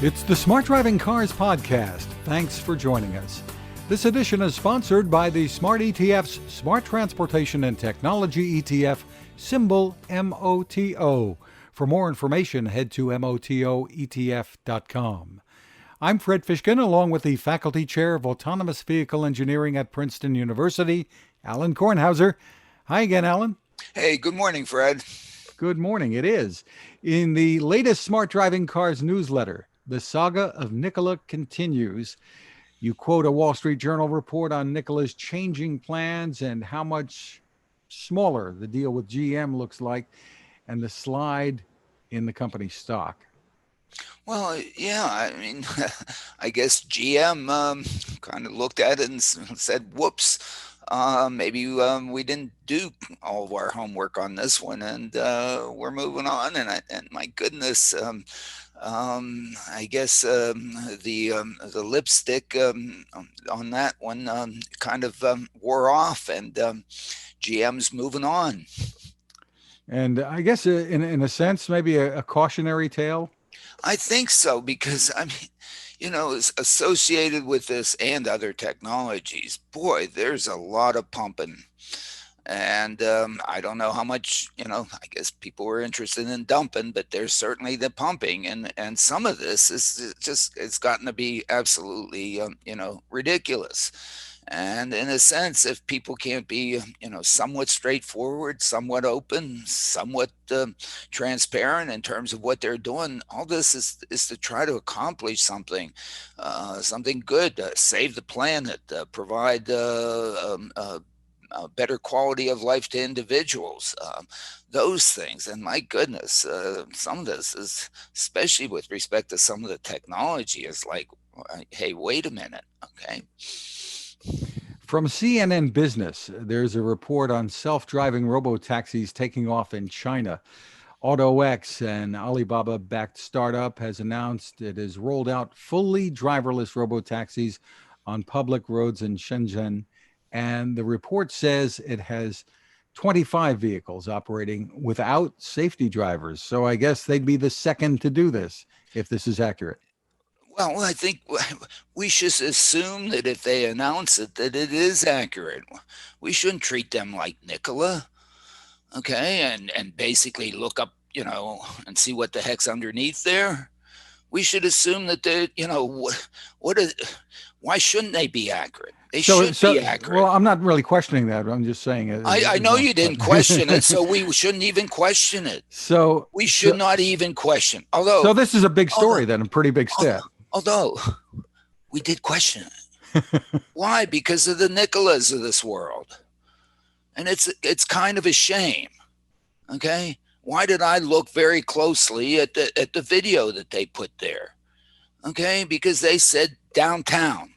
It's the Smart Driving Cars podcast. Thanks for joining us. This edition is sponsored by the Smart ETF's Smart Transportation and Technology ETF, symbol MOTO. For more information, head to motoetf.com. I'm Fred Fishkin, along with the Faculty Chair of Autonomous Vehicle Engineering at Princeton University, Alain Kornhauser. Hi again, Alain. Hey, good morning, Fred. Good morning. It is. In the latest Smart Driving Cars newsletter, the saga of Nikola continues. You quote a Wall Street Journal report on Nikola's changing plans and how much smaller the deal with GM looks like, and the slide in the company's stock. Well, yeah, I mean, I guess GM kind of looked at it and said, whoops, maybe we didn't do all of our homework on this one, and we're moving on. And my goodness, I guess the lipstick on that one kind of wore off, and GM's moving on. And I guess in a sense, maybe a cautionary tale. I think so, because I mean, it's associated with this and other technologies. Boy, there's a lot of pumping. And I don't know how much, I guess people were interested in dumping, but there's certainly the pumping. And some of this is just, it's gotten to be absolutely, ridiculous. And in a sense, if people can't be, somewhat straightforward, somewhat open, somewhat transparent in terms of what they're doing, all this is to try to accomplish something good, save the planet, provide better quality of life to individuals, those things. And my goodness, some of this is, especially with respect to some of the technology, is like, hey, wait a minute, okay? From CNN Business, there's a report on self-driving robotaxis taking off in China. AutoX, an Alibaba-backed startup, has announced it has rolled out fully driverless robotaxis on public roads in Shenzhen. And the report says it has 25 vehicles operating without safety drivers. So I guess they'd be the second to do this, if this is accurate. Well, I think we should assume that if they announce it, that it is accurate. We shouldn't treat them like Nikola, okay, and basically look up, and see what the heck's underneath there. We should assume that they, why shouldn't they be accurate? They should be accurate. Well, I'm not really questioning that. I'm just saying. I know you didn't question it, so we shouldn't even question it. So we should not even question. Although, so this is a big story, then, a pretty big step. Although we did question it. Why? Because of the Nikolas of this world. And it's kind of a shame. Okay? Why did I look very closely at the video that they put there? Okay? Because they said downtown.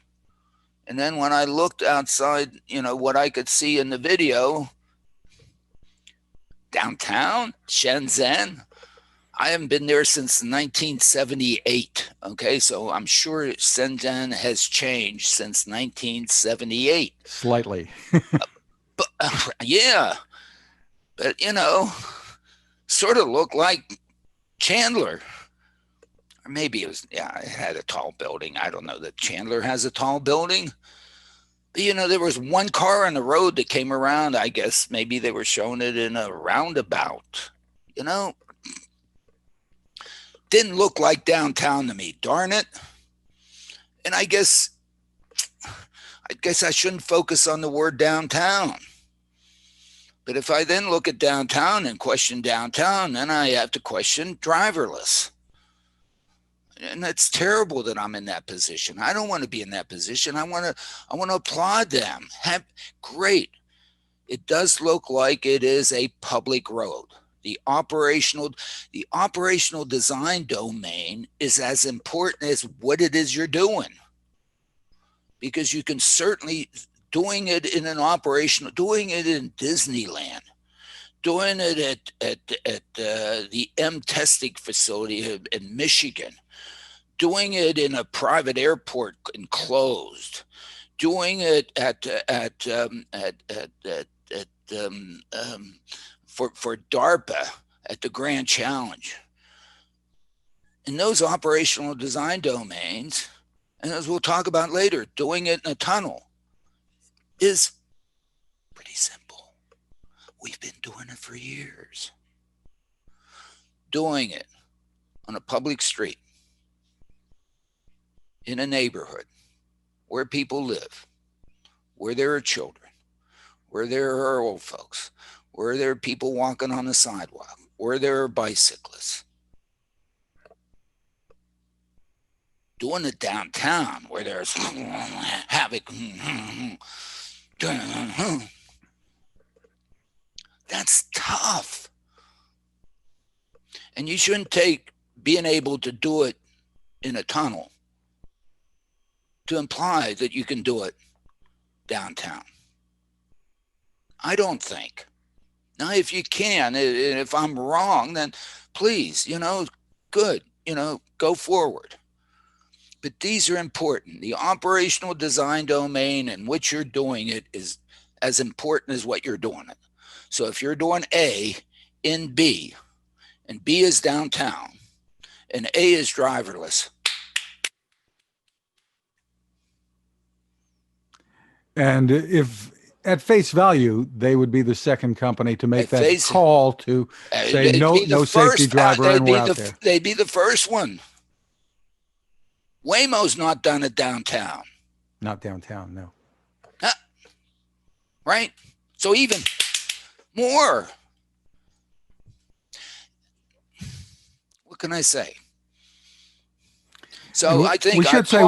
And then when I looked outside, what I could see in the video, downtown, Shenzhen, I haven't been there since 1978. Okay, so I'm sure Shenzhen has changed since 1978. Slightly. But yeah, but sort of looked like Chandler. Or maybe it was, it had a tall building. I don't know that Chandler has a tall building. But, there was one car on the road that came around. I guess maybe they were showing it in a roundabout. Didn't look like downtown to me, darn it. And I guess I shouldn't focus on the word downtown. But if I then look at downtown and question downtown, then I have to question driverless. And it's terrible that I'm in that position. I don't want to be in that position. I want to applaud them. Great. It does look like it is a public road. The operational design domain is as important as what it is you're doing, because you can certainly doing it in Disneyland, doing it at the M testing facility in Michigan, doing it in a private airport enclosed, doing it for DARPA at the Grand Challenge. in those operational design domains, and as we'll talk about later, doing it in a tunnel is pretty simple. We've been doing it for years. Doing it on a public street, in a neighborhood where people live, where there are children, where there are old folks, where there are people walking on the sidewalk, where there are bicyclists. Doing it downtown where there's havoc. That's tough. And you shouldn't take being able to do it in a tunnel to imply that you can do it downtown. I don't think. Now, if you can, and if I'm wrong, then please, good, go forward. But these are important. The operational design domain in which you're doing it is as important as what you're doing it. So if you're doing A in B, and B is downtown, and A is driverless. And if at face value, they would be the second company to make that call to say no safety driver, and we're out there. They'd be the first one. Waymo's not done it downtown. Not downtown, no. Right? So even more. What can I say? So I think we should say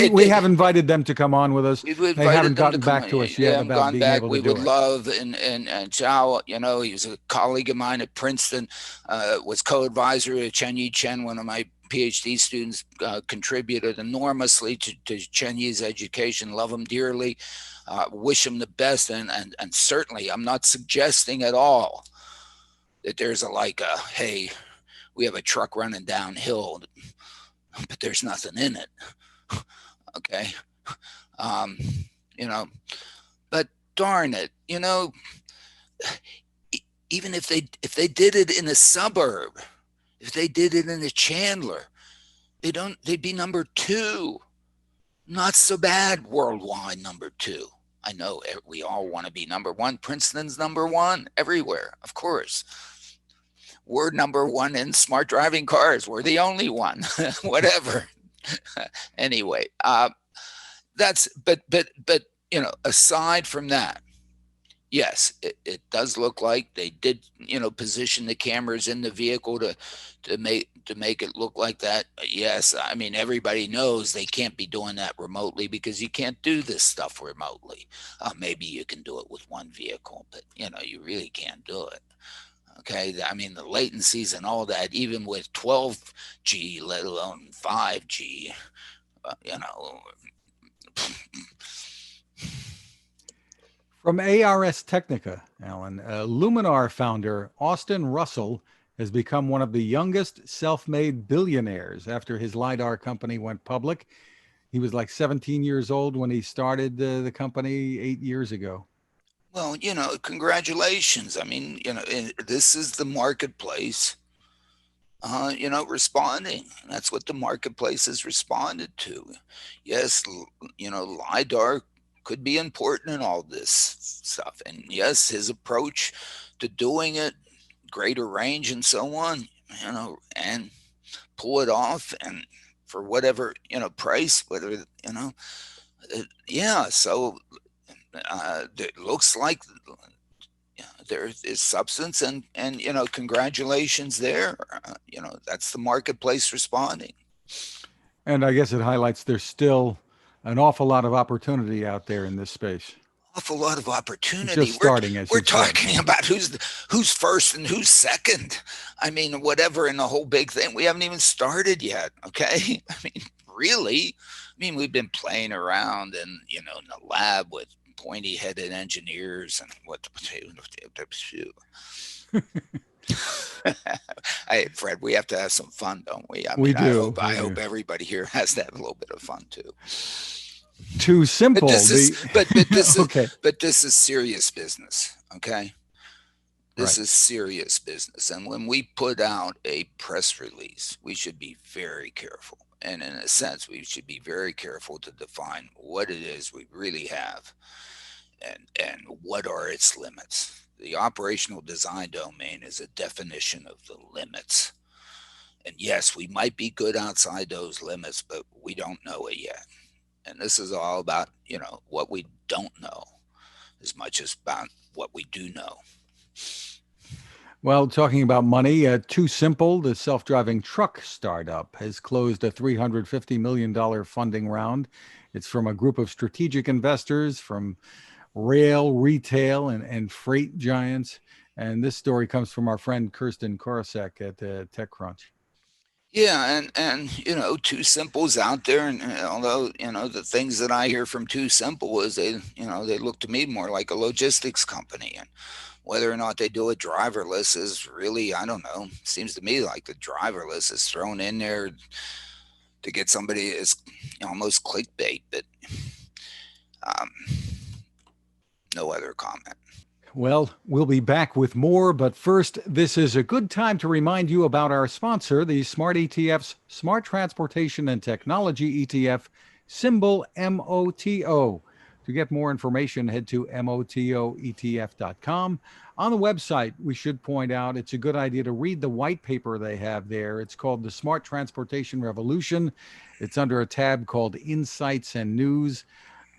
we have invited them to come on with us. They haven't gotten back to us yet about being able to do it. We would love, and Chow, he was a colleague of mine at Princeton, was co-advisor to Chen-Yi Chen, one of my PhD students, contributed enormously to Chen-Yi's education. Love him dearly, wish him the best, and certainly I'm not suggesting at all that there's hey, we have a truck running downhill, but there's nothing in it. Okay. But darn it, even if they did it in a suburb, if they did it in a Chandler, they'd be number 2. Not so bad worldwide number 2. I know we all want to be number 1. Princeton's number 1 everywhere, of course. We're number 1 in smart driving cars. We're the only one, whatever. Anyway, but aside from that, yes, it does look like they did, position the cameras in the vehicle to make it look like that. Yes, I mean, everybody knows they can't be doing that remotely because you can't do this stuff remotely. Maybe you can do it with one vehicle, but you really can't do it. Okay, I mean, the latencies and all that, even with 12G, let alone 5G, From ARS Technica, Alan, Luminar founder Austin Russell has become one of the youngest self-made billionaires after his LiDAR company went public. He was like 17 years old when he started the company 8 years ago. Well, congratulations. I mean, this is the marketplace, responding. That's what the marketplace has responded to. Yes, LiDAR could be important in all this stuff. And yes, his approach to doing it, greater range and so on, and pull it off and for whatever, price, whether, so it looks like there is substance and congratulations there. That's the marketplace responding. And I guess it highlights there's still an awful lot of opportunity out there in this space. Awful lot of opportunity. Just starting, we're talking about who's first and who's second. I mean, whatever in the whole big thing. We haven't even started yet. Okay. I mean, really? I mean, we've been playing around and, in the lab with pointy-headed engineers and Hey, Fred, we have to have some fun, don't we? We do. I hope everybody here has to have a little bit of fun too. TuSimple. But this is serious business. Okay. This Right. is serious business. And when we put out a press release, we should be very careful. And in a sense, we should be very careful to define what it is we really have and what are its limits. The operational design domain is a definition of the limits. And yes, we might be good outside those limits, but we don't know it yet. And this is all about, what we don't know as much as about what we do know. Well, talking about money, TuSimple, the self driving truck startup, has closed a $350 million funding round. It's from a group of strategic investors from rail, retail, and freight giants. And this story comes from our friend Kirsten Korosek at TechCrunch. Yeah, and TuSimple's out there, and although the things that I hear from TuSimple is they look to me more like a logistics company, and whether or not they do a driverless is really, I don't know. Seems to me like the driverless is thrown in there to get somebody is almost clickbait, but um, no other comment. Well, we'll be back with more, but first, this is a good time to remind you about our sponsor, the Smart ETF's Smart Transportation and Technology ETF, symbol MOTO. To get more information, head to motoetf.com. On the website, we should point out it's a good idea to read the white paper they have there. It's called The Smart Transportation Revolution. It's under a tab called Insights and News.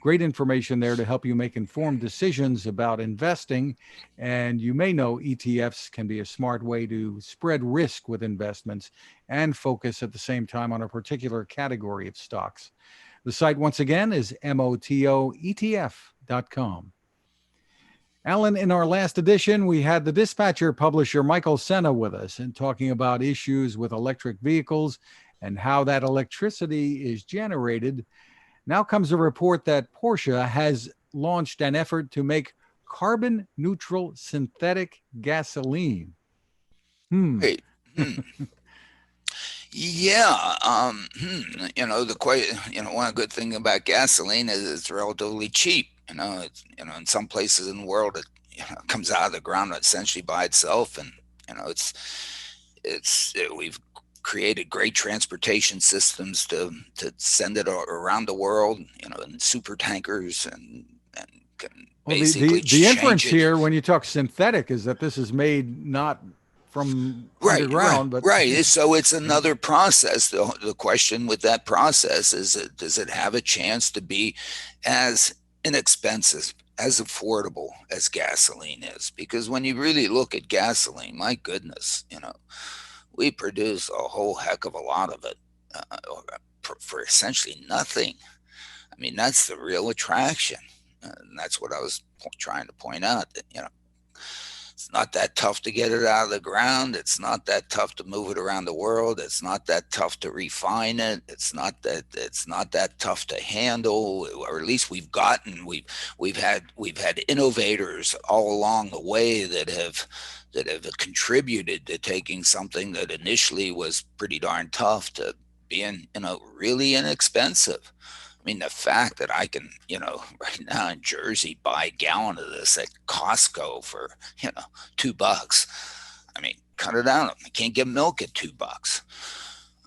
Great information there to help you make informed decisions about investing. And you may know ETFs can be a smart way to spread risk with investments and focus at the same time on a particular category of stocks. The site, once again, is motoetf.com. Alan, in our last edition, we had the dispatcher publisher Michael Senna with us and talking about issues with electric vehicles and how that electricity is generated. Now comes a report that Porsche has launched an effort to make carbon neutral synthetic gasoline. Wait, yeah, one good thing about gasoline is it's relatively cheap. In some places in the world, it comes out of the ground essentially by itself, and we've created great transportation systems to send it around the world, in super tankers and can Well, basically the change inference it. here when you talk synthetic is that this is made not from Right, right, underground, but right. So it's another process. The question with that process is, does it have a chance to be as inexpensive, as affordable as gasoline is? Because when you really look at gasoline, my goodness, we produce a whole heck of a lot of it for essentially nothing. I mean, that's the real attraction. And that's what I was trying to point out, that, it's not that tough to get it out of the ground. It's not that tough to move it around the world. It's not that tough to refine it. It's not that tough to handle, or at least we've had innovators all along the way that have contributed to taking something that initially was pretty darn tough to being, really inexpensive. I mean, the fact that I can, right now in Jersey, buy a gallon of this at Costco for, $2. I mean, cut it out. I can't get milk at $2.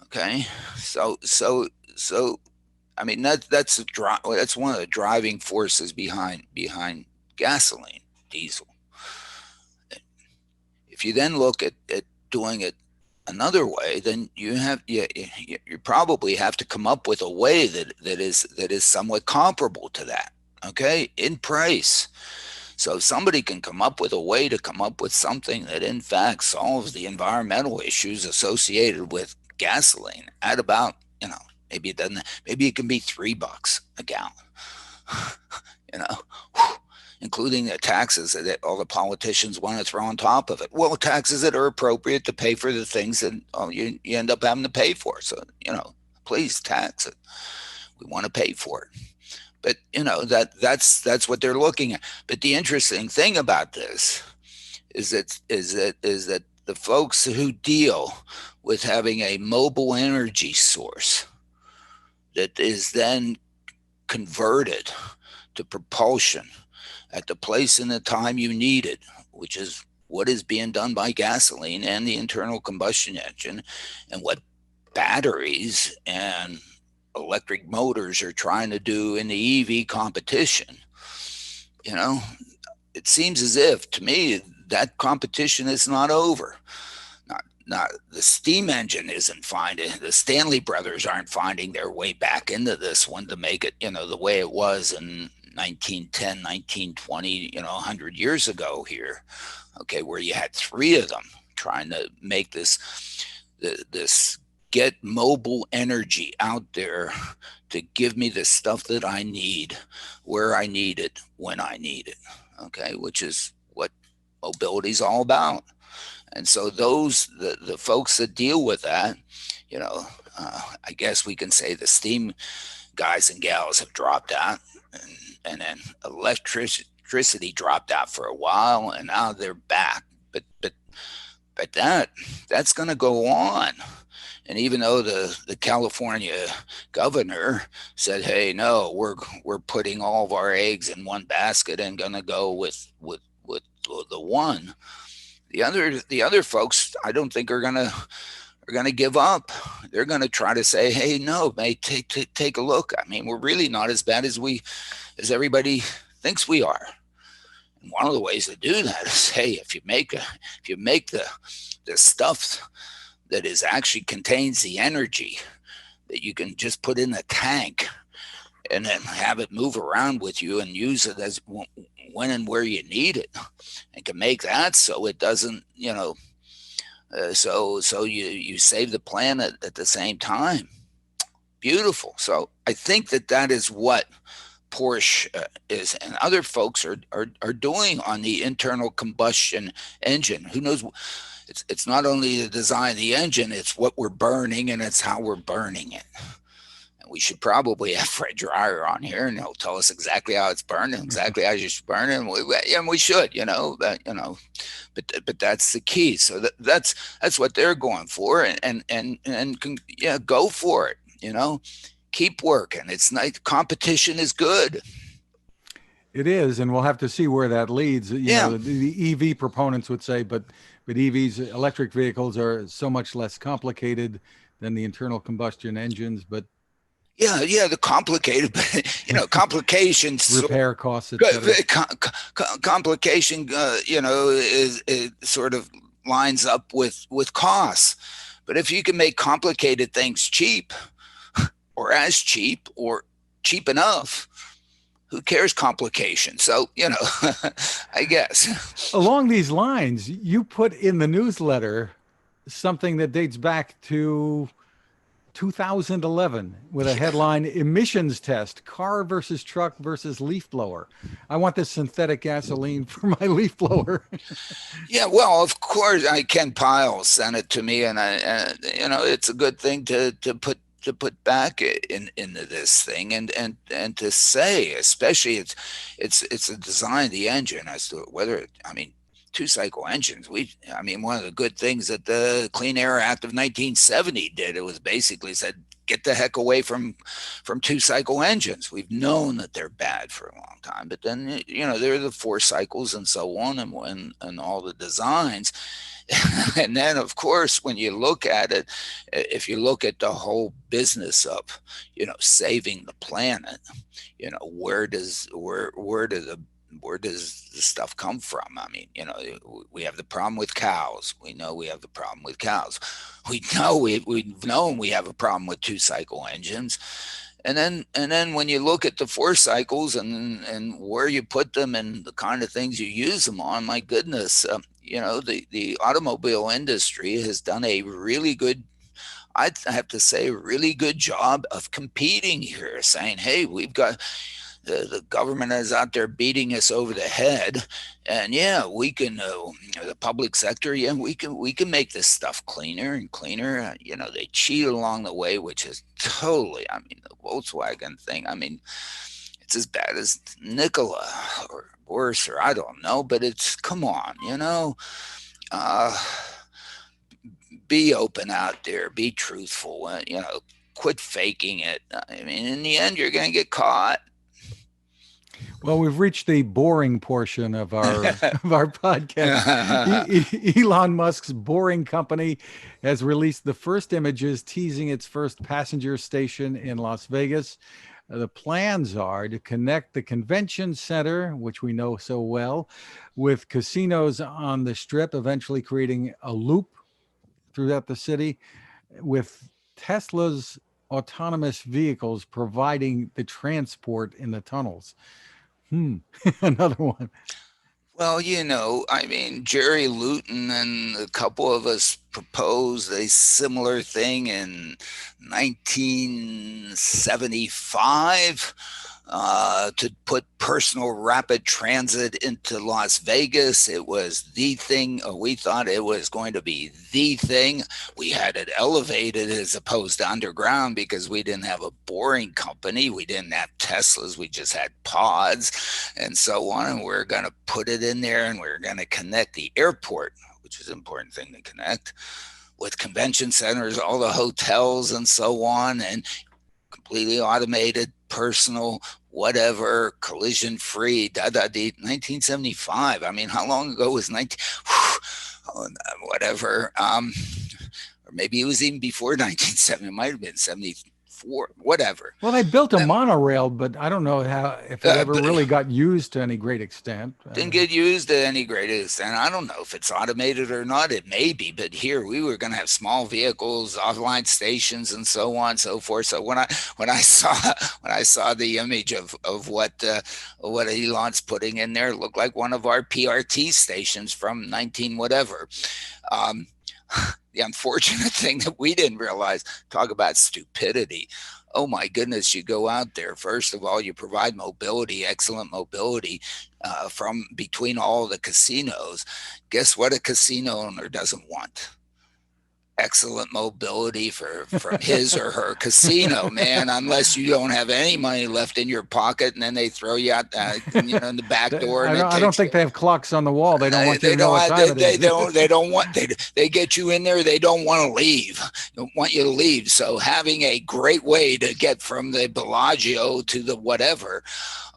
Okay, so I mean that's one of the driving forces behind gasoline, diesel. If you then look at doing it another way, then you probably have to come up with a way that is somewhat comparable to that, okay, in price. So if somebody can come up with a way to come up with something that in fact solves the environmental issues associated with gasoline at about, maybe it can be $3 a gallon, you know, including the taxes that all the politicians want to throw on top of it. Well, taxes that are appropriate to pay for the things that you end up having to pay for. So, please tax it. We want to pay for it. But, that's what they're looking at. But the interesting thing about this is that the folks who deal with having a mobile energy source that is then converted to propulsion at the place and the time you need it, which is what is being done by gasoline and the internal combustion engine, and what batteries and electric motors are trying to do in the EV competition, you know, it seems as if, to me, that competition is not over. Not the steam engine isn't finding, the Stanley brothers aren't finding their way back into this one to make it, the way it was in 1910, 1920, 100 years ago here. Okay, where you had three of them trying to make this get mobile energy out there to give me the stuff that I need, where I need it, when I need it. Okay, which is what mobility is all about. And so the folks that deal with that, I guess we can say the steam guys and gals have dropped out, and then electricity dropped out for a while, and now they're back. But that's going to go on. And even though the California governor said, "Hey, no, we're putting all of our eggs in one basket and going to go with the one," the other folks, I don't think are going to give up. They're going to try to say, "Hey, no, mate, take a look. I mean, we're really not as bad as everybody thinks we are." And one of the ways to do that is, hey, if you make the stuff that is actually contains the energy that you can just put in the tank and then have it move around with you and use it as when and where you need it, and can make that so it doesn't, so you save the planet at the same time. Beautiful. So I think that is what Porsche is, and other folks are doing on the internal combustion engine. Who knows? It's not only the design of the engine, it's what we're burning and it's how we're burning it. And we should probably have Fred Dreyer on here, and he'll tell us exactly how it's burned and exactly how you should burn it. And we should, but that's the key. So that's what they're going for, and go for it. Keep working. It's nice. Competition is good. It is, and we'll have to see where that leads. The EV proponents would say, but EVs, electric vehicles, are so much less complicated than the internal combustion engines. But the complicated, complications, repair costs, complication, is sort of lines up with costs. But if you can make complicated things cheap, or as cheap, or cheap enough, who cares complication? So, I guess. Along these lines, you put in the newsletter something that dates back to 2011 with a headline, "Emissions Test, Car versus Truck versus Leaf Blower." I want this synthetic gasoline for my leaf blower. Yeah, well, of course, Ken Pyle sent it to me, and it's a good thing to put back into this thing, and to say, especially it's a design of the engine as to whether two-cycle engines. One of the good things that the Clean Air Act of 1970 did, it was basically said, get the heck away from two-cycle engines. We've known that they're bad for a long time, but then there are the 4 cycles and so on, and all the designs. And then, of course, when you look at it, if you look at the whole business of, saving the planet, where does the stuff come from? We have the problem with cows. We know we have the problem with cows. We know we've known we have a problem with 2-cycle engines. And then when you look at the 4 cycles and where you put them and the kind of things you use them on, my goodness, the automobile industry has done a really good, I have to say, a really good job of competing here, saying, hey, we've got the government is out there beating us over the head, and we can, the public sector, we can make this stuff cleaner and cleaner. They cheat along the way, which is totally, the Volkswagen thing, it's as bad as Nikola or worse, or I don't know, but it's, come on, be open out there, be truthful, quit faking it. In the end, you're going to get caught. Well, we've reached the boring portion of our podcast. Elon Musk's Boring Company has released the first images teasing its first passenger station in Las Vegas. The plans are to connect the convention center, which we know so well, with casinos on the strip, eventually creating a loop throughout the city with Tesla's autonomous vehicles providing the transport in the tunnels. Another one. Well, I mean, Jerry Luton and a couple of us proposed a similar thing in 1975 to put personal rapid transit into Las Vegas. It was the thing. We thought it was going to be the thing. We had it elevated as opposed to underground because we didn't have a boring company. We didn't have Teslas. We just had pods and so on. And we're going to put it in there and we're going to connect the airport, which is an important thing to connect, with convention centers, all the hotels and so on, and completely automated, personal, whatever, collision free, 1975. I mean, how long ago was whatever. Or maybe it was even before 1970. It might have been 74, whatever. Well, they built a monorail, but I don't know if it ever really got used to any great extent. Didn't get used to any great extent. I don't know if it's automated or not. It may be, but here we were going to have small vehicles, offline stations, and so on and so forth. So when I saw the image of what Elon's putting in there, it looked like one of our PRT stations from 19 whatever. The unfortunate thing that we didn't realize, talk about stupidity. Oh my goodness, you go out there. First of all, you provide mobility, excellent mobility from between all the casinos. Guess what a casino owner doesn't want? Excellent mobility from his or her casino, man, unless you don't have any money left in your pocket and then they throw you out in the back door. I don't think they have clocks on the wall. They don't want you to know what time it is. They don't want, they get you in there. They don't want to leave. They don't want you to leave. So having a great way to get from the Bellagio to the whatever.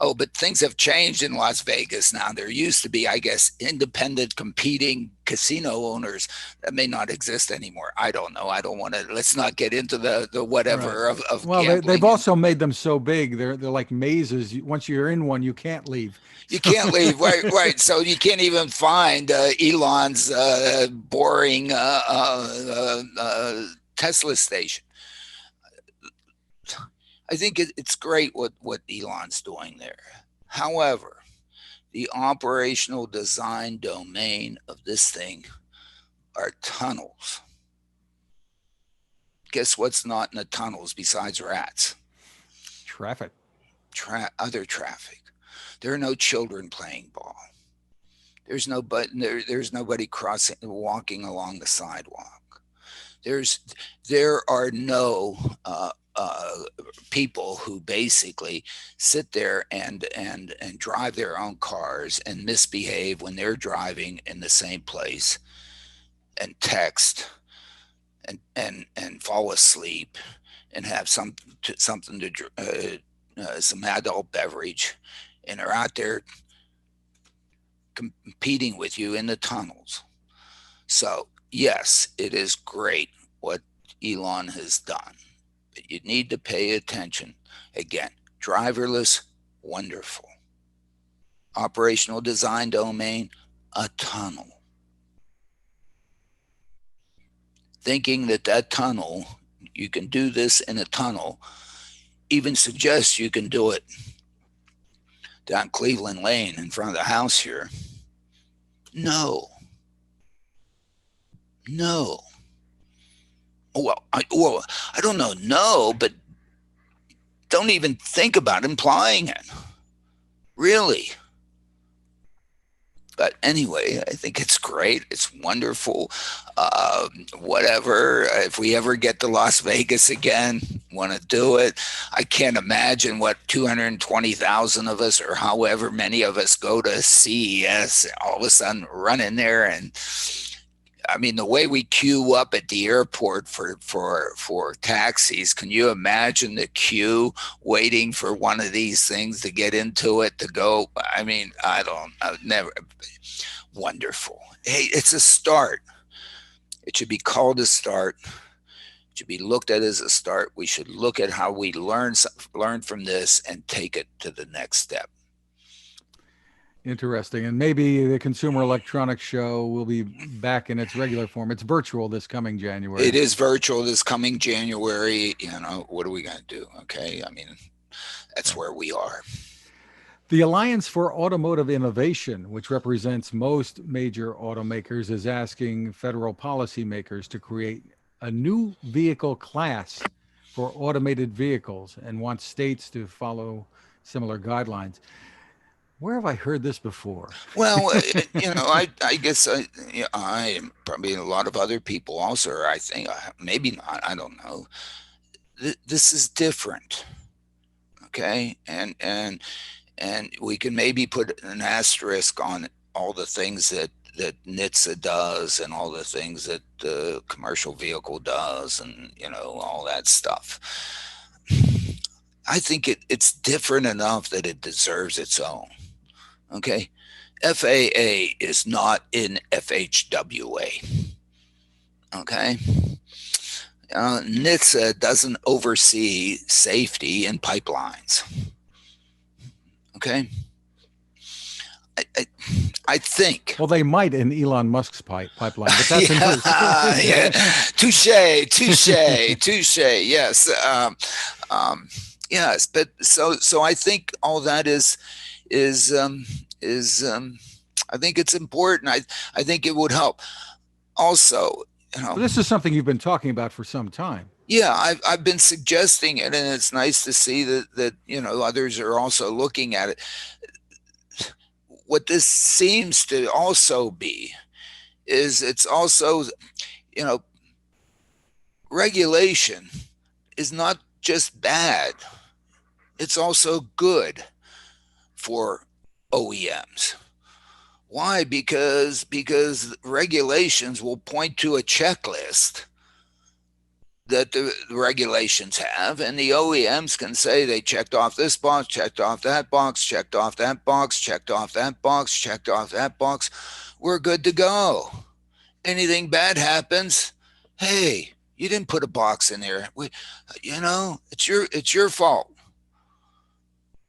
Oh, but things have changed in Las Vegas now. There used to be, I guess, independent competing casino owners that may not exist anymore. I don't know. I don't want to. Let's not get into the whatever right. of well, they've also made them so big. They're like mazes. Once you're in one, you can't leave. You can't leave, right. So you can't even find Elon's boring Tesla station. I think it's great what Elon's doing there. However, the operational design domain of this thing are tunnels. Guess what's not in the tunnels besides rats? Traffic. Other traffic. There are no children playing ball. There's nobody walking along the sidewalk. There are no people who basically sit there and drive their own cars and misbehave when they're driving in the same place and text and fall asleep and have something to some adult beverage and are out there competing with you in the tunnels. So yes, it is great what Elon has done. But you need to pay attention. Again, driverless, wonderful. Operational design domain, a tunnel. Thinking that tunnel, you can do this in a tunnel, even suggests you can do it down Cleveland Lane in front of the house here. No. Well, I don't know. No, but don't even think about implying it. Really. But anyway, I think it's great. It's wonderful. Whatever. If we ever get to Las Vegas again, want to do it. I can't imagine what 220,000 of us or however many of us go to CES, all of a sudden run in there and I mean, the way we queue up at the airport for taxis, can you imagine the queue waiting for one of these things to get into it to go? I mean, I've never. Wonderful. Hey, it's a start. It should be called a start. It should be looked at as a start. We should look at how we learn from this and take it to the next step. Interesting. And maybe the Consumer Electronics Show will be back in its regular form. It's virtual this coming January. It is virtual this coming January. What are we going to do? Okay. I mean, that's where we are. The Alliance for Automotive Innovation, which represents most major automakers, is asking federal policymakers to create a new vehicle class for automated vehicles and wants states to follow similar guidelines. Where have I heard this before? Well, I guess I and probably a lot of other people also, or I think maybe not, I don't know. This is different. Okay. And we can maybe put an asterisk on all the things that NHTSA does and all the things that the commercial vehicle does and, all that stuff. I think it's different enough that it deserves its own. Okay. FAA is not in FHWA. Okay. NHTSA doesn't oversee safety in pipelines. Okay. I think. Well, they might in Elon Musk's pipeline, but that's yeah. Touche. Yes. Yes. But so I think all that is I think it's important. I think it would help. Also, this is something you've been talking about for some time. Yeah, I've been suggesting it, and it's nice to see that others are also looking at it. What this seems to also be is it's also, regulation is not just bad. It's also good for OEMs. Why? Because regulations will point to a checklist that the regulations have, and the OEMs can say they checked off this box, checked off that box, checked off that box, checked off that box, checked off that box. We're good to go. Anything bad happens, hey, you didn't put a box in there. It's your fault.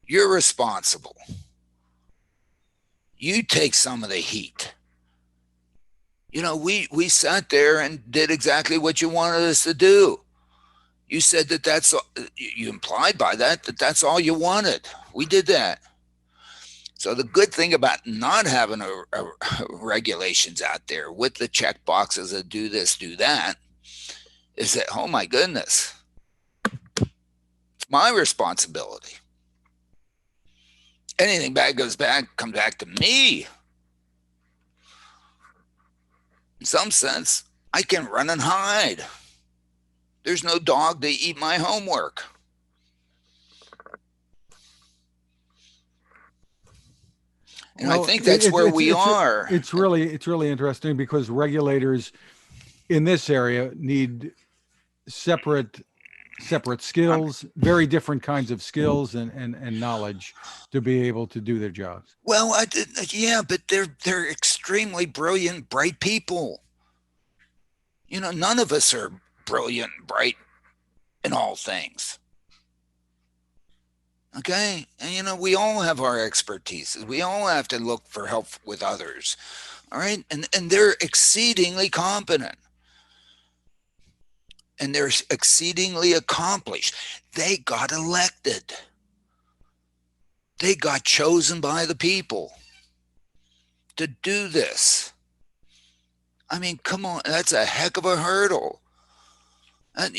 You're responsible. You take some of the heat. We sat there and did exactly what you wanted us to do. You said you implied by that that's all you wanted. We did that. So the good thing about not having a regulations out there with the check boxes that do this, do that, is that, oh my goodness, it's my responsibility. Anything bad comes back to me. In some sense, I can run and hide. There's no dog to eat my homework. And I think that's where we are. It's really interesting because regulators in this area need separate skills, very different kinds of skills and knowledge to be able to do their jobs. Well, but they're extremely brilliant, bright people. None of us are brilliant and bright in all things. Okay? And, we all have our expertise. We all have to look for help with others. All right? And they're exceedingly competent. And they're exceedingly accomplished. They got elected. They got chosen by the people to do this. I mean, come on, that's a heck of a hurdle. And,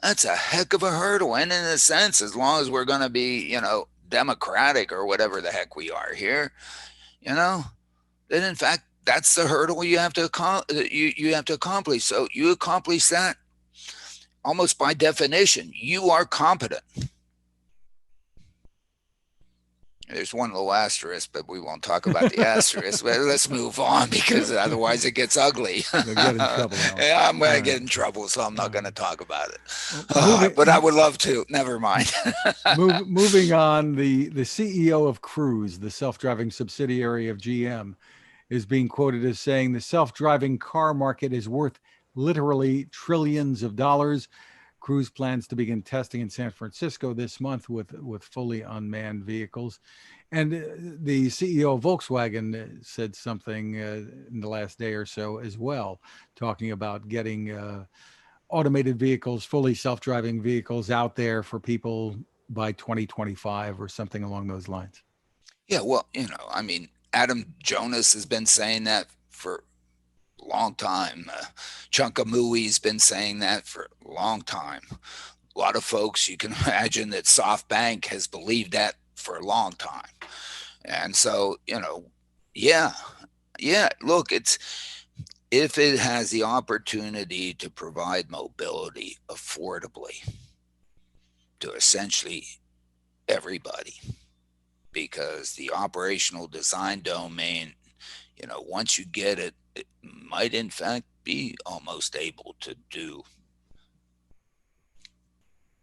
that's a heck of a hurdle. And in a sense, as long as we're going to be, democratic or whatever the heck we are here, then in fact, that's the hurdle you have to accomplish. So you accomplish that. Almost by definition, you are competent. There's one little asterisk, but we won't talk about the asterisk. But let's move on because otherwise it gets ugly. You'll get in trouble, Alan. Yeah, I'm going All to right. get in trouble, so I'm All not going right. to talk about it. Well, But I would love to. Never mind. moving on, the CEO of Cruise, the self-driving subsidiary of GM, is being quoted as saying the self-driving car market is worth literally trillions of dollars. Cruise plans to begin testing in San Francisco this month with fully unmanned vehicles. And the CEO of Volkswagen said something in the last day or so as well, talking about getting automated vehicles, fully self-driving vehicles out there for people by 2025 or something along those lines. Yeah, well, I mean, Adam Jonas has been saying that for a long time. Chunkamui's been saying that for a long time. A lot of folks, you can imagine that SoftBank has believed that for a long time. And so, yeah, yeah, look, if it has the opportunity to provide mobility affordably to essentially everybody, because the operational design domain, once you get it, it might in fact be almost able to do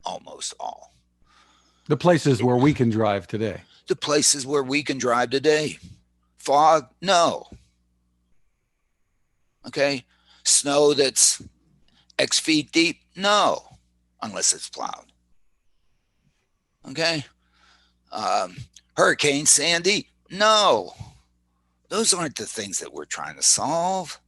almost all. The places where we can drive today. The places where we can drive today. Fog? No. Okay. Snow that's X feet deep? No. Unless it's plowed. Okay. Hurricane Sandy? No. Those aren't the things that we're trying to solve.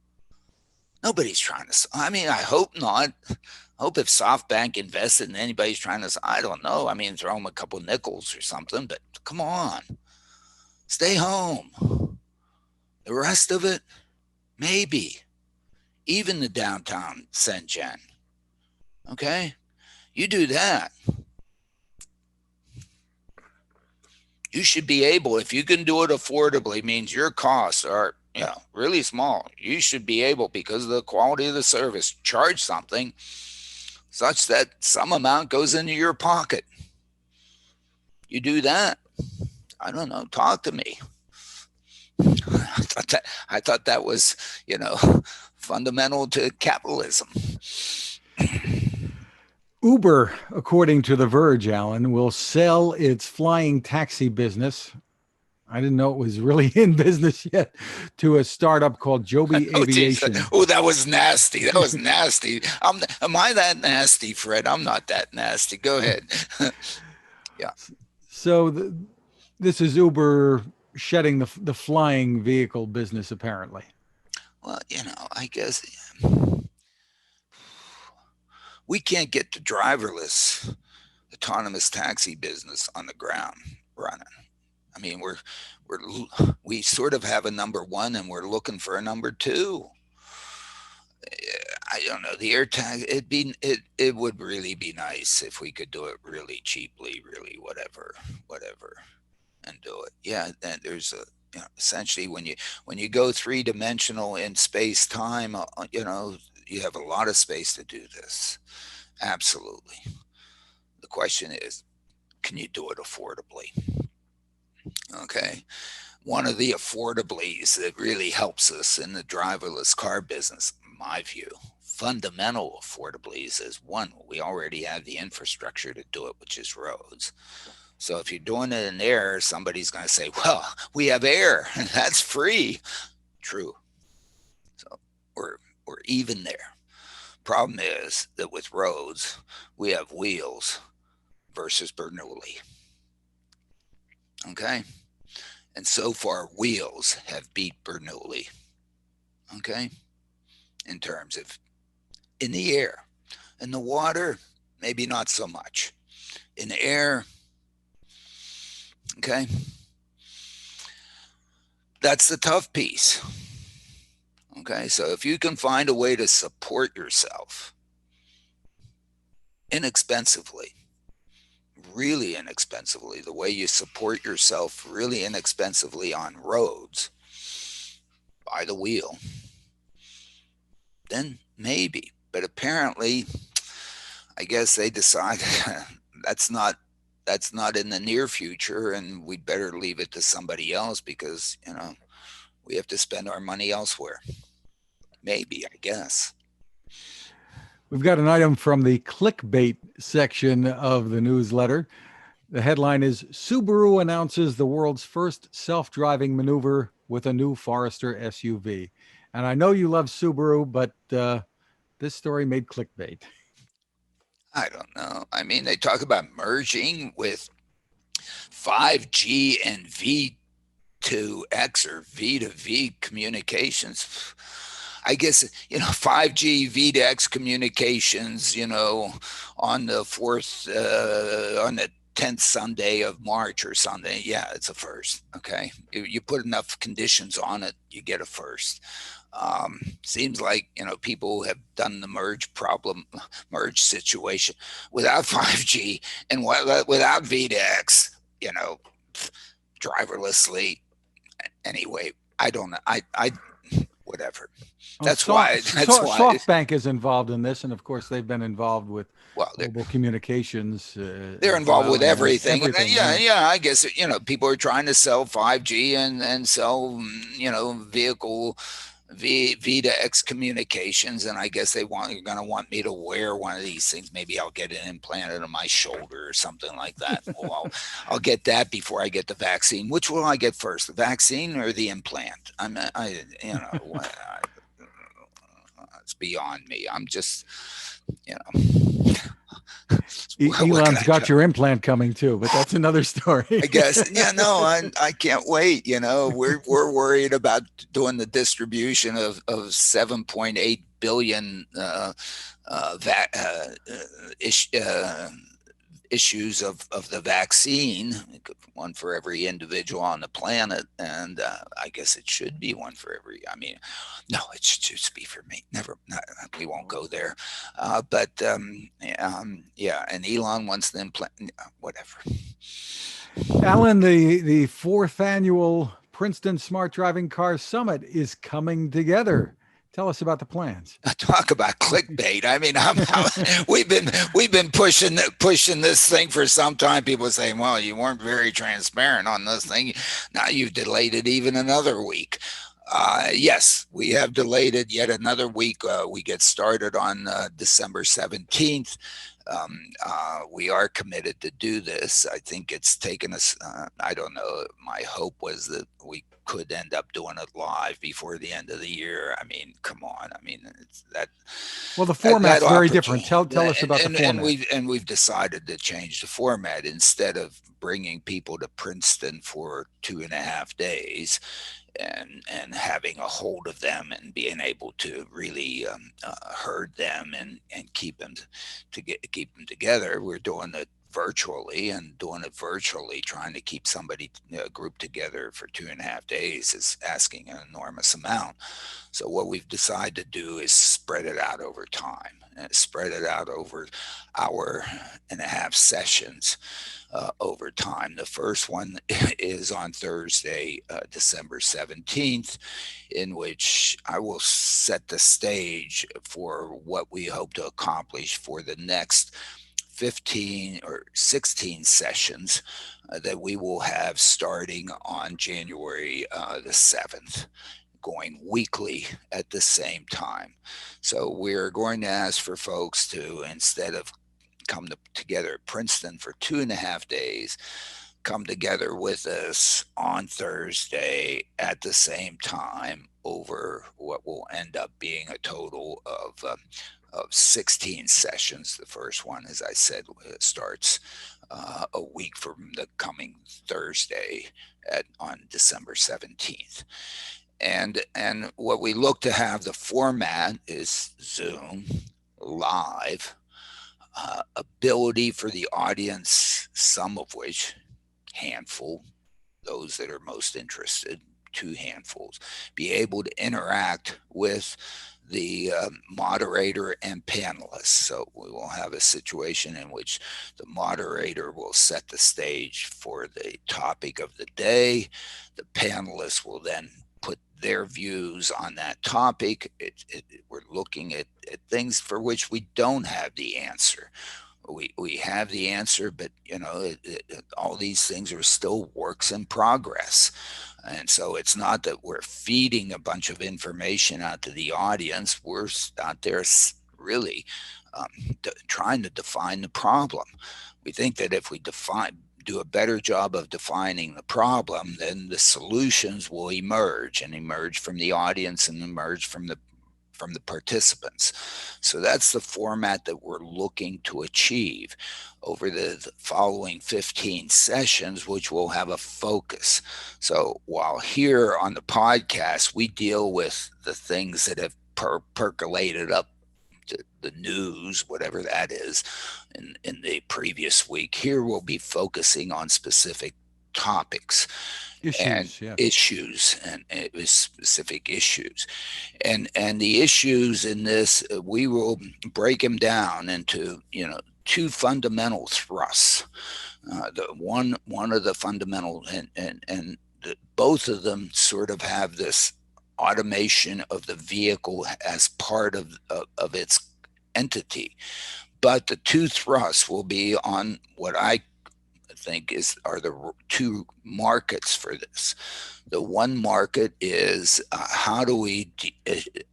Nobody's trying to. I mean, I hope not. I hope if SoftBank invested in anybody's trying to. I don't know. I mean, throw them a couple nickels or something. But come on, stay home. The rest of it, maybe. Even the downtown Shenzhen. Okay, you do that. You should be able, if you can do it affordably, means your costs are really small. You should be able, because of the quality of the service, charge something such that some amount goes into your pocket. You do that. I don't know. Talk to me. I thought that was, fundamental to capitalism. Uber, according to The Verge, Alan, will sell its flying taxi business. I didn't know it was really in business yet, to a startup called Joby Oh, geez. Aviation. Oh, that was nasty. That was nasty. Am I that nasty, Fred? I'm not that nasty. Go ahead. Yeah. So this is Uber shedding the flying vehicle business, apparently. Well, I guess we can't get the driverless autonomous taxi business on the ground running. I mean, we sort of have a number one, and we're looking for a number two. I don't know, the air tag. It would really be nice if we could do it really cheaply, really whatever, and do it. Yeah, and there's a essentially when you go three-dimensional in space time, you have a lot of space to do this. Absolutely. The question is, can you do it affordably? Okay. One of the affordablies that really helps us in the driverless car business, in my view, fundamental affordablies, is one, we already have the infrastructure to do it, which is roads. So if you're doing it in air, somebody's going to say, well, we have air and that's free. True. So we're even there. Problem is that with roads, we have wheels versus Bernoulli. Okay. And so far, wheels have beat Bernoulli. Okay. In terms of in the air. In the water, maybe not so much. In the air, okay. That's the tough piece. Okay. So if you can find a way to support yourself inexpensively, really inexpensively, the way you support yourself really inexpensively on roads by the wheel, then maybe. But apparently, I guess they decided that's not that's not in the near future, and we'd better leave it to somebody else because we have to spend our money elsewhere. Maybe, I guess. We've got an item from the Clickbait section of the newsletter. The headline is Subaru announces the world's first self-driving maneuver with a new Forester SUV. And I know you love Subaru, but this story made clickbait. I don't know. I mean, they talk about merging with 5G and V2X or V to V communications. I guess 5G V2X communications. On the on the 10th Sunday of March or something. Yeah, it's a first. Okay, you put enough conditions on it, you get a first. Seems like people have done the merge situation without 5G and without V2X. Driverlessly. Anyway, I don't know. I whatever. That's why. SoftBank is involved in this, and of course, they've been involved with mobile communications. They're involved with everything. Yeah. I guess people are trying to sell 5G and sell vehicle V2X communications, and I guess you're going to want me to wear one of these things. Maybe I'll get it implanted on my shoulder or something like that. Well, I'll get that before I get the vaccine. Which will I get first, the vaccine or the implant? It's beyond me. I'm just, Elon's got your implant coming too, but that's another story. I guess. Yeah, no, I can't wait. We're worried about doing the distribution of 7.8 billion issues of the vaccine, one for every individual on the planet, and I guess it should be one for every. I mean, no, it should just be for me. We won't go there. But yeah, and Elon wants to implant. Whatever. Alain, the fourth annual Princeton Smart Driving Car Summit is coming together. Tell us about the plans. Talk about clickbait. I mean, we've been pushing this thing for some time. People saying, "Well, you weren't very transparent on this thing. Now you've delayed it even another week." Yes, we have delayed it yet another week. We get started on December 17th. We are committed to do this. I think it's taken us, I don't know, my hope was that we could end up doing it live before the end of the year. I mean, come on. I mean, it's that. Well, the format's very different. Tell us about the format. And we've decided to change the format. Instead of bringing people to Princeton for 2.5 days, and having a hold of them and being able to really herd them and keep them together. We're doing it virtually, trying to keep somebody grouped together for 2.5 days is asking an enormous amount. So what we've decided to do is spread it out over time, and spread it out over 1.5 sessions. Over time. The first one is on Thursday, December 17th, in which I will set the stage for what we hope to accomplish for the next 15 or 16 sessions that we will have starting on January the 7th. Going weekly at the same time. So we're going to ask for folks to, instead of come together at Princeton for 2.5 days, come together with us on Thursday at the same time over what will end up being a total of 16 sessions. The first one, as I said, starts a week from the coming Thursday on December 17th. And what we look to have, the format is Zoom, live, ability for the audience, some of which, handful, those that are most interested, 2 handfuls, be able to interact with the moderator and panelists. So we will have a situation in which the moderator will set the stage for the topic of the day. The panelists will then put their views on that topic. We're looking at things for which we don't have the answer. we have the answer, but all these things are still works in progress. And so it's not that we're feeding a bunch of information out to the audience. We're out there really trying to define the problem. We think that if we do a better job of defining the problem, then the solutions will emerge and emerge from the audience and emerge from the participants. So that's the format that we're looking to achieve over the following 15 sessions, which will have a focus. So while here on the podcast, we deal with the things that have percolated up the news, whatever that is, in the previous week, here we'll be focusing on specific topics and Issues, yeah. issues and specific issues, and the issues in this, we will break them down into two fundamental thrusts. The one of the fundamental, both of them sort of have this automation of the vehicle as part of its entity, but the two thrusts will be on what I think are the two markets for this. The one market is how do we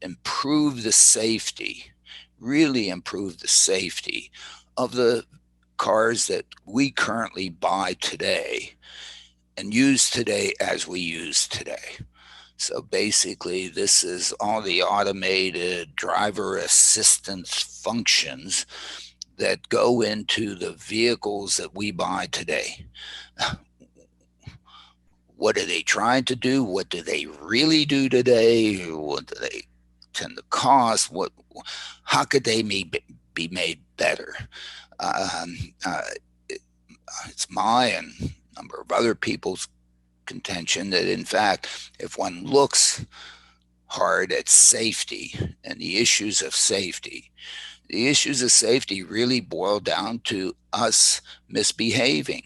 improve the safety, really improve the safety of the cars that we currently buy today and use today as we use today. So basically, this is all the automated driver assistance functions that go into the vehicles that we buy today. What are they trying to do? What do they really do today? What do they tend to cost? How could they be made better? It's my and a number of other people's contention that, in fact, if one looks hard at safety and the issues of safety, the issues of safety really boil down to us misbehaving.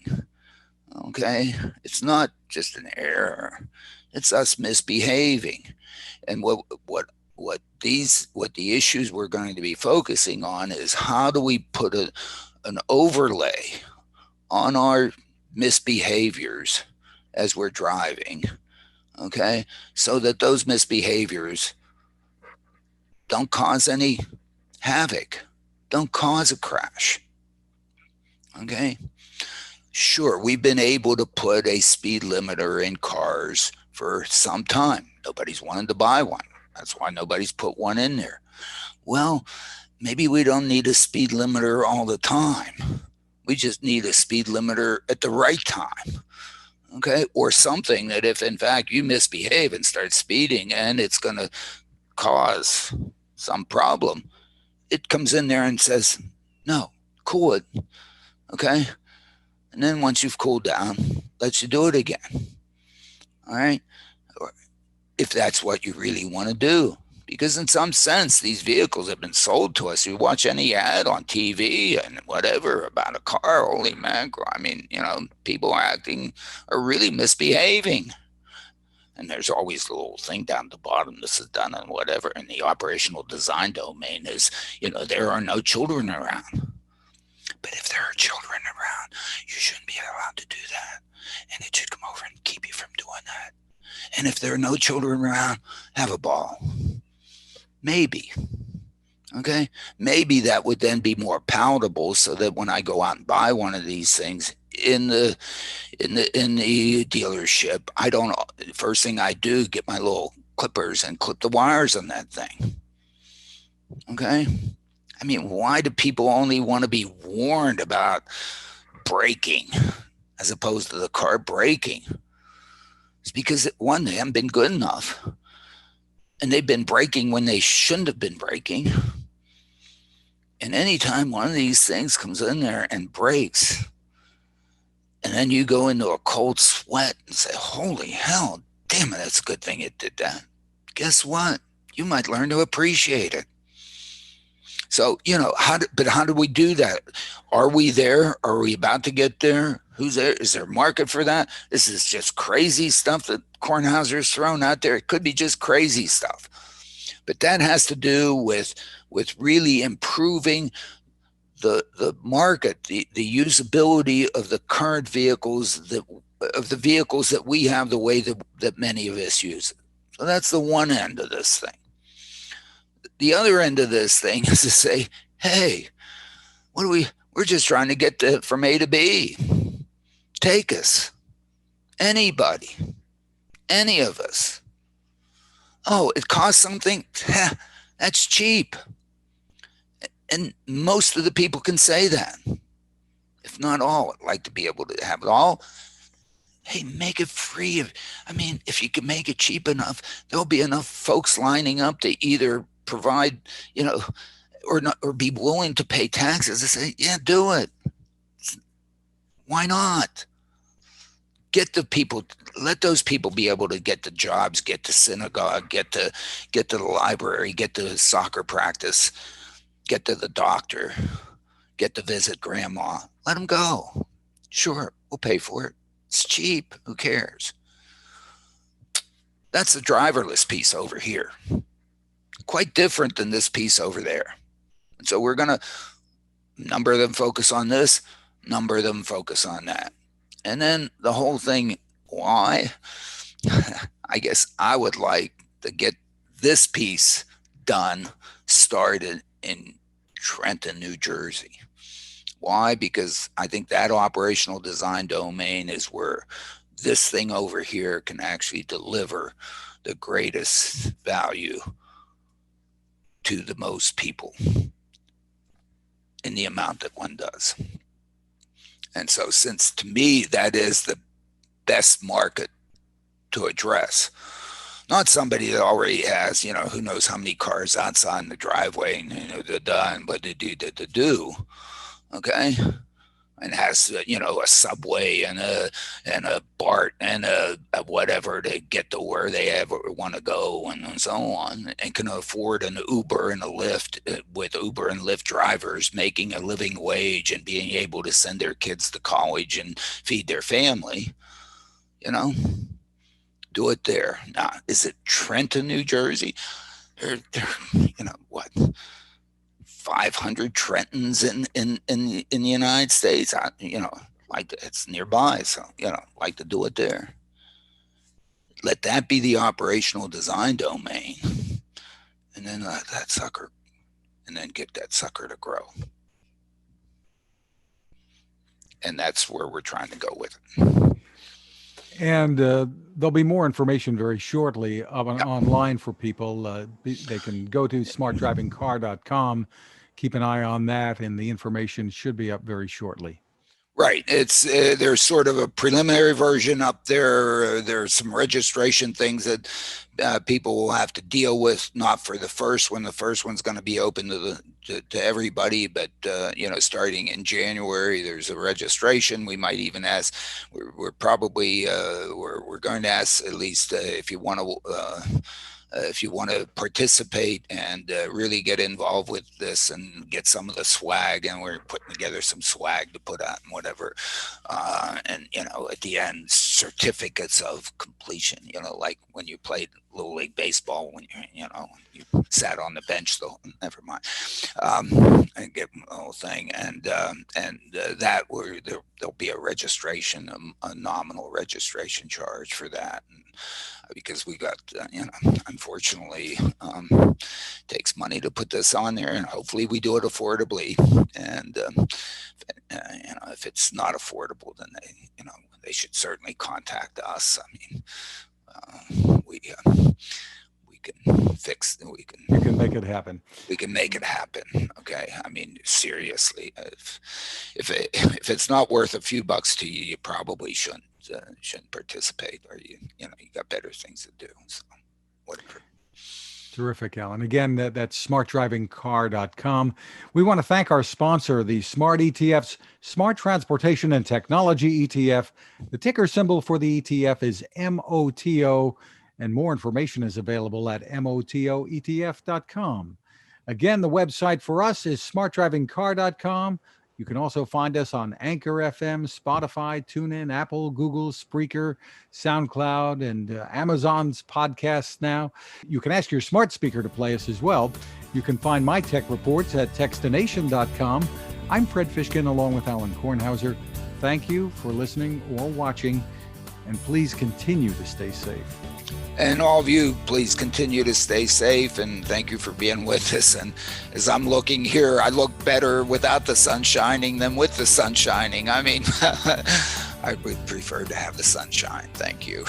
Okay? It's not just an error. It's us misbehaving. And what the issues we're going to be focusing on is how do we put an overlay on our misbehaviors as we're driving, okay? So that those misbehaviors don't cause any havoc, don't cause a crash, okay? Sure, we've been able to put a speed limiter in cars for some time. Nobody's wanted to buy one. That's why nobody's put one in there. Well, maybe we don't need a speed limiter all the time. We just need a speed limiter at the right time. Okay, or something that if in fact you misbehave and start speeding and it's going to cause some problem, it comes in there and says, no, cool it. Okay, and then once you've cooled down, lets you do it again. All right, or if that's what you really want to do. Because in some sense, these vehicles have been sold to us. You watch any ad on TV and whatever about a car, holy mackerel. I mean, people are really misbehaving. And there's always a little thing down the bottom, this is done and whatever. And the operational design domain is, there are no children around. But if there are children around, you shouldn't be allowed to do that. And it should come over and keep you from doing that. And if there are no children around, have a ball. Maybe. Okay. Maybe that would then be more palatable so that when I go out and buy one of these things in the dealership, first thing I do, get my little clippers and clip the wires on that thing. Okay. I mean, why do people only want to be warned about braking as opposed to the car braking? It's because one, they haven't been good enough. And they've been braking when they shouldn't have been braking. And anytime one of these things comes in there and breaks, and then you go into a cold sweat and say, holy hell, damn it, that's a good thing it did that. Guess what? You might learn to appreciate it. So, how do we do that? Are we there? Are we about to get there? Who's there? Is there a market for that? This is just crazy stuff that Kornhauser's thrown out there. It could be just crazy stuff. But that has to do with really improving the market, the usability of the current vehicles, of the vehicles that we have, the way that many of us use it. So that's the one end of this thing. The other end of this thing is to say, hey, we're just trying to get from A to B. Take us. Anybody. Any of us. Oh, it costs something? That's cheap. And most of the people can say that. If not all, I'd like to be able to have it all. Hey, make it free. I mean, if you can make it cheap enough, there'll be enough folks lining up to either provide, or not, or be willing to pay taxes to say, yeah, do it. Why not? Get the people, let those people be able to get to jobs, get to synagogue, get to the library, get to soccer practice, get to the doctor, get to visit grandma. Let them go. Sure, we'll pay for it. It's cheap. Who cares? That's the driverless piece over here. Quite different than this piece over there. And so we're going to, number of them focus on this, number of them focus on that. And then the whole thing, why? I guess I would like to get this piece done, started in Trenton, New Jersey. Why? Because I think that operational design domain is where this thing over here can actually deliver the greatest value to the most people in the amount that one does. And so, since to me that is the best market to address, not somebody that already has, who knows how many cars outside in the driveway, and what they do, okay, and has a subway and a BART and a whatever to get to where they ever want to go, and so on, and can afford an Uber and a Lyft, with Uber and Lyft drivers making a living wage and being able to send their kids to college and feed their family. Do it there. Now, is it Trenton, New Jersey? They're what? 500 Trentons in the United States. It's nearby, so like to do it there. Let that be the operational design domain, and then let that sucker, and then get that sucker to grow. And that's where we're trying to go with it. And there'll be more information very shortly online for people. They can go to smartdrivingcar.com. Keep an eye on that, and the information should be up very shortly. Right. It's there's sort of a preliminary version up there. There's some registration things that people will have to deal with. Not for the first one. The first one's going to be open to everybody, but starting in January, there's a registration. We might even ask. We're probably we're going to ask, at least if you want to participate and really get involved with this and get some of the swag, and we're putting together some swag to put out and whatever, and at the end, certificates of completion, like when you played Little League Baseball, when you sat on the bench, though, never mind, and get the whole thing, and that where there'll be a registration, a nominal registration charge for that. And because we got, unfortunately, takes money to put this on there, and hopefully we do it affordably. And if it's not affordable, then they should certainly contact us. I mean, we can fix. You can make it happen. We can make it happen. Okay. I mean, seriously, if it's not worth a few bucks to you, you probably shouldn't participate, or you got better things to do. So whatever. Terrific, Alain. Again, that's smartdrivingcar.com. We want to thank our sponsor, the Smart ETF's Smart Transportation and Technology ETF. The ticker symbol for the ETF is MOTO, and more information is available at motoetf.com. Again, the website for us is smartdrivingcar.com. You can also find us on Anchor FM, Spotify, TuneIn, Apple, Google, Spreaker, SoundCloud, and Amazon's podcasts now. You can ask your smart speaker to play us as well. You can find my tech reports at textination.com. I'm Fred Fishkin along with Alain Kornhauser. Thank you for listening or watching, and please continue to stay safe. And all of you, please continue to stay safe, and thank you for being with us. And as I'm looking here, I look better without the sun shining than with the sun shining. I mean, I would prefer to have the sunshine. Thank you.